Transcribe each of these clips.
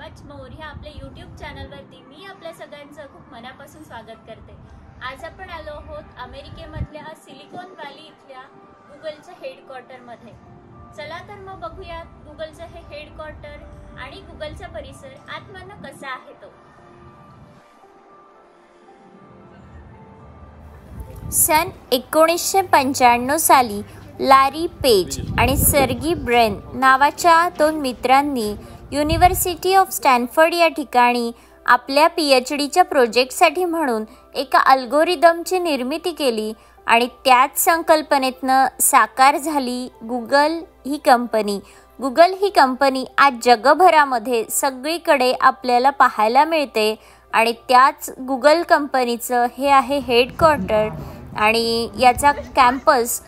Watch more ह्या आपल्या YouTube चॅनलवरती मी आपल्या सगळ्यांचं खूप मनापासून स्वागत करते। आज आपण आलो आहोत अमेरिकेमधल्या सिलिकॉन व्हॅली इथल्या गुगलच्या हेडक्वार्टरमध्ये। चला तर मग बघूया गुगलचं हे हेडक्वार्टर आणि गुगलचा परिसर आतमधनं कसा आहे तो। सन 1995 साली लॅरी पेज आणि सर्गी ब्रेन नावाच्या दोन मित्रांनी युनिव्हर्सिटी ऑफ स्टॅनफर्ड या ठिकाणी आपल्या PhDच्या प्रोजेक्टसाठी म्हणून एका अल्गोरिदमची निर्मिती केली आणि त्याच संकल्पनेतनं साकार झाली गुगल ही कंपनी। गुगल ही कंपनी आज जगभरामध्ये सगळीकडे आपल्याला पाहायला मिळते आणि त्याच गुगल कंपनीचं हे आहे हेडक्वार्टर आणि याचा कॅम्पस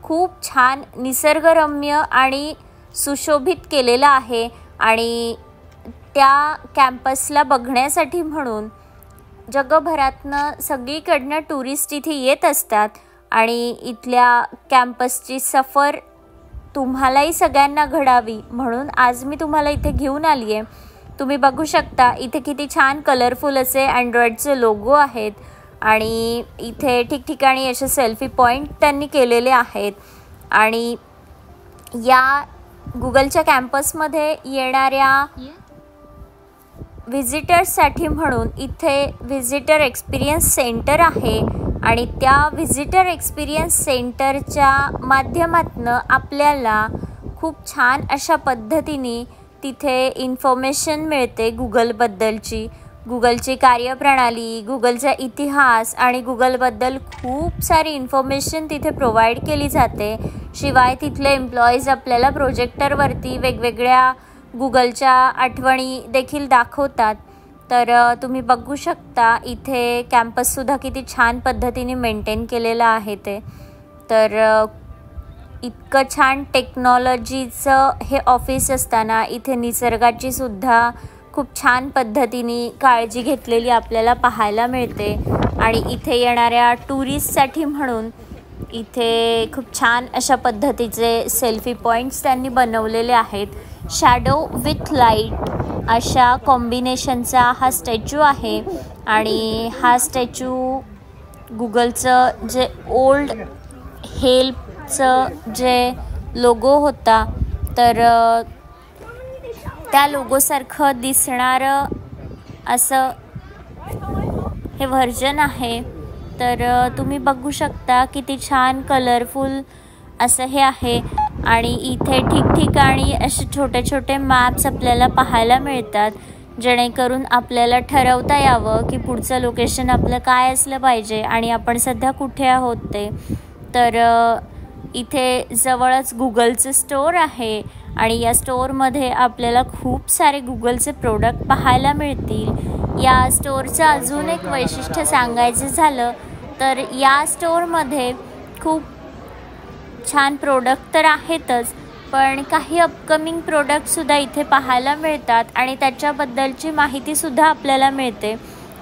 खूप छान निसर्गरम्य आणि सुशोभित केलेला आहे आणि त्या कॅम्पसला बघण्यासाठी म्हणून जगभरातनं सगळीकडनं टुरिस्ट इथे येत असतात आणि इथल्या कॅम्पसची सफर तुम्हालाही सगळ्यांना घडावी म्हणून आज मी तुम्हाला इथे घेऊन आली आहे। तुम्ही बघू शकता इथे किती छान कलरफुल असे अँड्रॉइडचे लोगो आहेत आणि इथे ठिकठिकाणी असे सेल्फी पॉईंट त्यांनी केलेले आहेत आणि या गुगलच्या कॅम्पसमध्ये येणाऱ्या व्हिजिटर्ससाठी म्हणून इथे व्हिजिटर एक्सपिरियन्स सेंटर आहे आणि त्या व्हिजिटर एक्सपिरियन्स सेंटरच्या माध्यमातून आपल्याला खूप छान अशा पद्धतीने तिथे इन्फॉर्मेशन मिळते गुगलबद्दलची, गुगलची कार्यप्रणाली, गुगलचा इतिहास आणि गुगलबद्दल खूप सारी इन्फॉर्मेशन तिथे प्रोव्हाइड केली जाते। शिवाय तिथले एम्प्लॉईज आपल्याला प्रोजेक्टरवरती वेगवेगळ्या गुगलच्या आठवणी देखील दाखवतात। तर तुम्ही बघू शकता इथे कॅम्पससुद्धा किती छान पद्धतीने मेंटेन केलेलं आहे ते। तर इतकं छान टेक्नॉलॉजीचं हे ऑफिस असताना इथे निसर्गाची सुद्धा खूप छान पद्धतीने काळजी घेतलेली आपल्याला पाहायला मिळते आणि इथे येणाऱ्या टुरिस्टसाठी म्हणून इथे खूप छान अशा पद्धतीचे सेल्फी पॉईंट्स त्यांनी बनवलेले आहेत। शॅडो विथ लाईट अशा कॉम्बिनेशनचा हा स्टॅच्यू आहे आणि हा स्टॅच्यू गुगलचं जे ओल्ड हेल्पचं जे लोगो होता तर त्या लोगोसारखं दिसणारं असं हे व्हर्जन आहे। तर तुम्ही बघू शकता किती छान कलरफुल असं हे आहे आणि इथे ठिकठिकाणी असे छोटे छोटे मॅप्स आपल्याला पाहायला मिळतात जेणेकरून आपल्याला ठरवता यावं की पुढचं लोकेशन आपलं काय असलं पाहिजे आणि आपण सध्या कुठे आहोत ते। तर इथे जवळच गुगलचं स्टोअर आहे आणि या स्टोअरमध्ये आपल्याला खूप सारे गुगलचे प्रोडक्ट पाहायला मिळतील। या स्टोअरचं अजून एक वैशिष्ट्य सांगायचं झालं तर या स्टोअरमध्ये खूप छान प्रोडक्ट तर आहेतच पण काही अपकमिंग प्रोडक्टसुद्धा इथे पाहायला मिळतात आणि त्याच्याबद्दलची माहितीसुद्धा आपल्याला मिळते।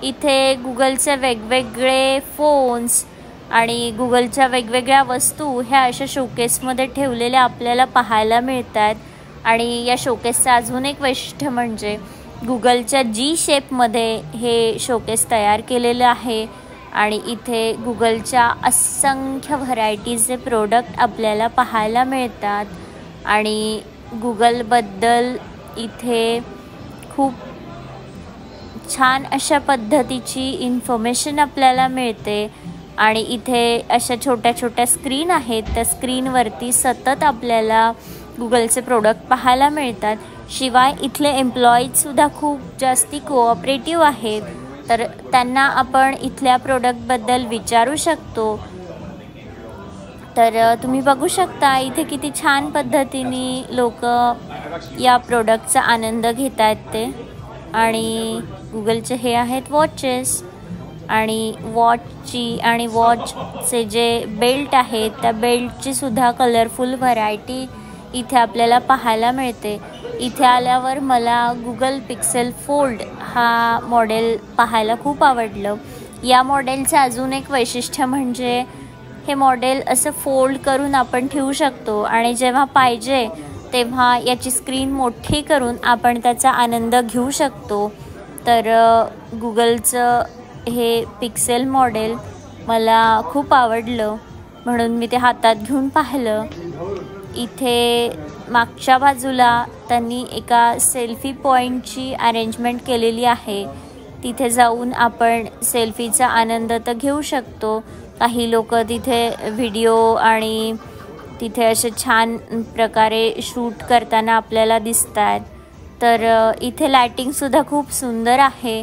इथे गुगलचे वेगवेगळे फोन्स आणि गुगलच्या वेगवेगळ्या वस्तू ह्या अशा शोकेसमध्ये ठेवलेल्या आपल्याला पाहायला मिळतात आणि या शोकेसचं अजून एक वैशिष्ट्य म्हणजे गुगलच्या G शेपमध्ये हे शोकेस तयार केलेलं आहे आणि इथे गुगलच्या असंख्य व्हरायटीचे प्रोडक्ट आपल्याला पाहायला मिळतात आणि गुगलबद्दल इथे खूप छान अशा पद्धतीची इन्फॉर्मेशन आपल्याला मिळते आणि इथे अशा छोट्या छोट्या स्क्रीन आहेत त्या स्क्रीनवरती सतत आपल्याला गुगलचे प्रोडक्ट पाहायला मिळतात। शिवाय इथले एम्प्लॉईजसुद्धा खूप जास्ती कोऑपरेटिव्ह आहेत तर त्यांना आपण इथल्या प्रोडक्टबद्दल विचारू शकतो। तर तुम्ही बघू शकता इथे किती छान पद्धतीने लोक या प्रोडक्टचा आनंद घेत आहेत ते आणि गुगलचे हे आहेत वॉचेस आणि वॉचची आणि वॉचचे जे बेल्ट आहेत त्या बेल्टची सुद्धा कलरफुल व्हरायटी इथे आपल्याला पाहायला मिळते। इथे आल्यावर मला गुगल पिक्सेल फोल्ड हा मॉडेल पाहायला खूप आवडलं। या मॉडेलचं अजून एक वैशिष्ट्य म्हणजे हे मॉडेल असं फोल्ड करून आपण ठेवू शकतो आणि जेव्हा पाहिजे तेव्हा याची स्क्रीन मोठी करून आपण त्याचा आनंद घेऊ शकतो. तर गुगलचं हे पिक्सेल मॉडेल मला खूप आवडलं, म्हणून मी ते हातात घेऊन पाहिलं. इथे मागच्या बाजूला त्यांनी एका सेल्फी पॉईंटची अरेंजमेंट केलेली आहे. तिथे जाऊन आपण सेल्फीचा आनंद तर घेऊ शकतो. काही लोक तिथे व्हिडिओ आणि तिथे असे छान प्रकारे शूट करताना आपल्याला दिसतात. तर इथे लायटिंगसुद्धा खूप सुंदर आहे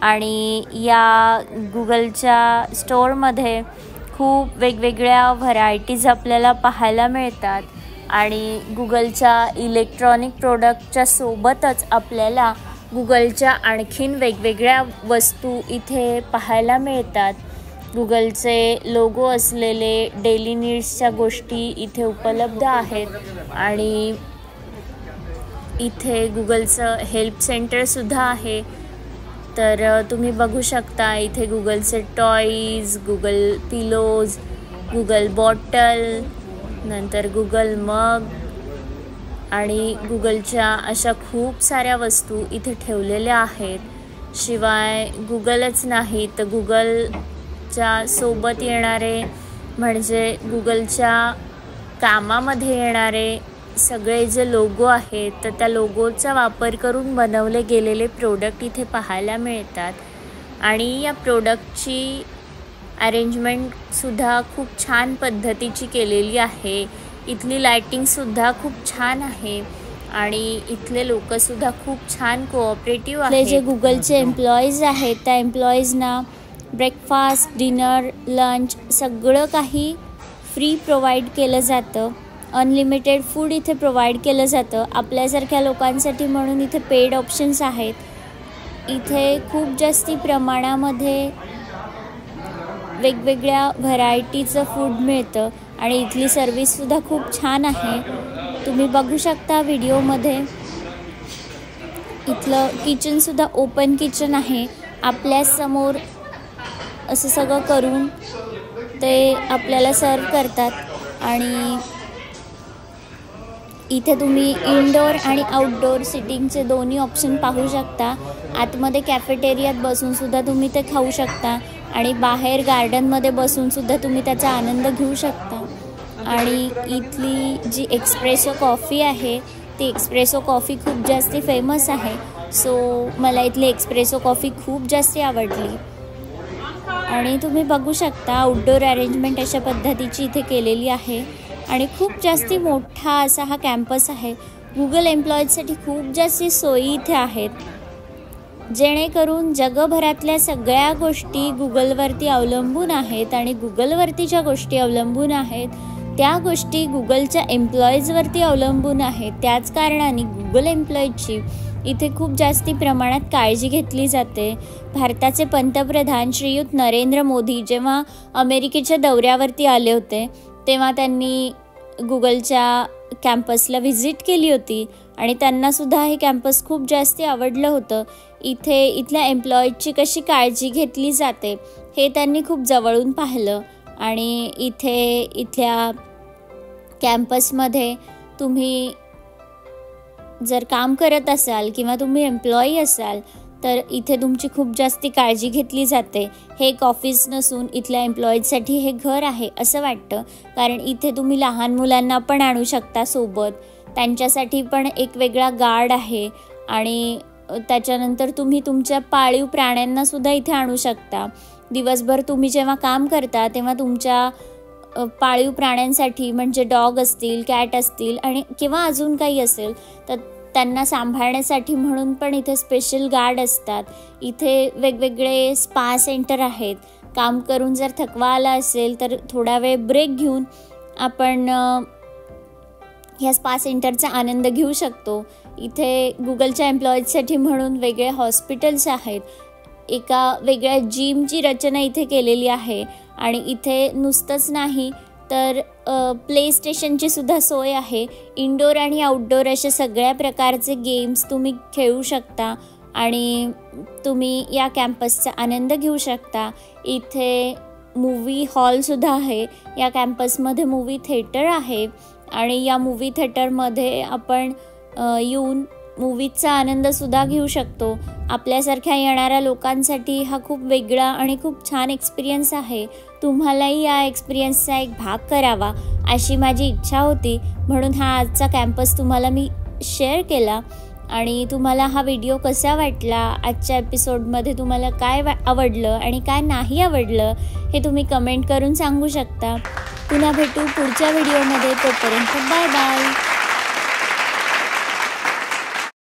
आणि या गुगलच्या स्टोअरमध्ये खूप वेगवेगळ्या व्हरायटीज आपल्याला पाहायला मिळतात आणि गुगलच्या इलेक्ट्रॉनिक प्रोडक्टच्या सोबतच आपल्याला गुगलच्या आणखीन वेगवेगळ्या वस्तू इथे पाहायला मिळतात. गुगलचे लोगो असलेले डेली नीड्सच्या गोष्टी इथे उपलब्ध आहेत आणि इथे गुगलचं हेल्प सेंटरसुद्धा आहे. तर तुम्ही बघू शकता इथे गुगलचे toys, Google pillows, Google bottle, नंतर गुगल मग आणि गुगलच्या अशा खूप साऱ्या वस्तू इथे ठेवलेल्या आहेत. शिवाय गुगलच नाही तर गुगलच्या सोबत येणारे म्हणजे गुगलच्या कामामध्ये येणारे सगळे जे लोगो आहेत तर त्या लोगोचा वापर करून बनवले गेलेले प्रोडक्ट इथे पाहायला मिळतात आणि या प्रोडक्टची अरेंजमेंटसुद्धा खूप छान पद्धतीची केलेली आहे. इथली लायटिंगसुद्धा खूप छान आहे आणि इथले लोकसुद्धा खूप छान कोऑपरेटिव्ह आहेत. जे गुगलचे एम्प्लॉईज आहेत त्या एम्प्लॉईजना ब्रेकफास्ट, डिनर, लंच सगळं काही फ्री प्रोव्हाइड केलं जातं. अनलिमिटेड फूड इथे प्रोव्हाइड केलं जातं. आपल्यासारख्या लोकांसाठी म्हणून इथे पेड ऑप्शन्स आहेत. इथे खूप जास्ती प्रमाणामध्ये वेगवेगळ्या व्हरायटीचं फूड मिळतं आणि इथली सर्विससुद्धा खूप छान आहे. तुम्ही बघू शकता व्हिडिओमध्ये इथलं किचनसुद्धा ओपन किचन आहे. आपल्यासमोर असं सगळं करून ते आपल्याला सर्व करतात आणि इथे तुम्ही इनडोअर आणि आउटडोअर सिटिंगचे दोन्ही ऑप्शन पाहू शकता. आतमध्ये कॅफेटेरियात बसूनसुद्धा तुम्ही ते खाऊ शकता आणि बाहेर गार्डनमध्ये बसूनसुद्धा तुम्ही त्याचा आनंद घेऊ शकता. आणि इथली जी एक्सप्रेसो कॉफी आहे ती एक्सप्रेसो कॉफी खूप जास्ती फेमस आहे. सो मला इथली एक्सप्रेसो कॉफी खूप जास्ती आवडली. आणि तुम्ही बघू शकता आउटडोअर अरेंजमेंट अशा पद्धतीची इथे केलेली आहे आणि खूप जास्ती मोठा असा हा कॅम्पस आहे. गुगल एम्प्लॉईजसाठी खूप जास्ती सोयी इथे आहेत, जेणेकरून जगभरातल्या सगळ्या गोष्टी गुगलवरती अवलंबून आहेत आणि गुगलवरती ज्या गोष्टी अवलंबून आहेत त्या गोष्टी गुगलच्या एम्प्लॉईजवरती अवलंबून आहेत. त्याच कारणाने गुगल एम्प्लॉईजची इथे खूप जास्ती प्रमाणात काळजी घेतली जाते. भारताचे पंतप्रधान श्रीयुत नरेंद्र मोदी जेव्हा अमेरिकेच्या दौऱ्यावरती आले होते तेव्हा त्यांनी गुगलच्या कॅम्पसला व्हिजिट केली होती आणि त्यांनासुद्धा हे कॅम्पस खूप जास्ती आवडलं होतं. इथे इथल्या एम्प्लॉईजची कशी काळजी घेतली जाते हे त्यांनी खूप जवळून पाहिलं आणि इथल्या कॅम्पसमध्ये तुम्ही जर काम करत असाल किंवा तुम्ही एम्प्लॉई असाल तर इथे तुमची खूप जास्ती काळजी घेतली जाते. हे एक ऑफिस नसून इथल्या एम्प्लॉईजसाठी हे घर आहे असं वाटतं, कारण इथे तुम्ही लहान मुलांना पण आणू शकता सोबत. त्यांच्यासाठी पण एक वेगळा गार्ड आहे आणि त्याच्यानंतर तुम्ही तुमच्या पाळीव प्राण्यांनासुद्धा इथे आणू शकता. दिवसभर तुम्ही जेव्हा काम करता तेव्हा तुमच्या पाळीव प्राण्यांसाठी म्हणजे डॉग असतील, कॅट असतील आणि किंवा अजून काही असेल तर त्यांना सांभाळण्यासाठी म्हणून पण इथे स्पेशल गार्ड असतात. इथे वेगवेगळे स्पा सेंटर आहेत. काम करून जर थकवा आला असेल तर थोडा वेळ ब्रेक घेऊन आपण ह्या स्पा सेंटरचा आनंद घेऊ शकतो. इथे गुगलच्या एम्प्लॉईजसाठी म्हणून वेगळे हॉस्पिटल्स आहेत. एका वेगळ्या जिमची रचना इथे केलेली आहे आणि इथे नुसतंच नाही तर प्ले स्टेशनची सुद्धा सोय आहे. इनडोअर आणि आउटडोअर अशा सगळ्या प्रकारचे गेम्स तुम्ही खेळू शकता आणि तुम्ही या कॅम्पसचा आनंद घेऊ शकता. इथे मूवी हॉलसुद्धा आहे. या कॅम्पसमध्ये मूवी थिएटर आहे आणि या मूवी थिएटरमध्ये आपण येऊन मूवीचा आनंदसुद्धा घेऊ शकतो. आपल्यासारख्या येणाऱ्या लोकांसाठी हा खूप वेगळा आणि खूप छान एक्सपिरियन्स आहे. तुम्हालाही या एक्सपिरियन्सचा एक भाग करावा अशी माझी इच्छा होती, म्हणून हा आजचा कॅम्पस तुम्हाला मी शेअर केला. आणि तुम्हाला हा व्हिडिओ कसा वाटला, आजच्या एपिसोडमध्ये तुम्हाला काय आवडलं आणि काय नाही आवडलं हे तुम्ही कमेंट करून सांगू शकता. पुन्हा भेटू पुढच्या व्हिडिओमध्ये. तोपर्यंत बाय बाय.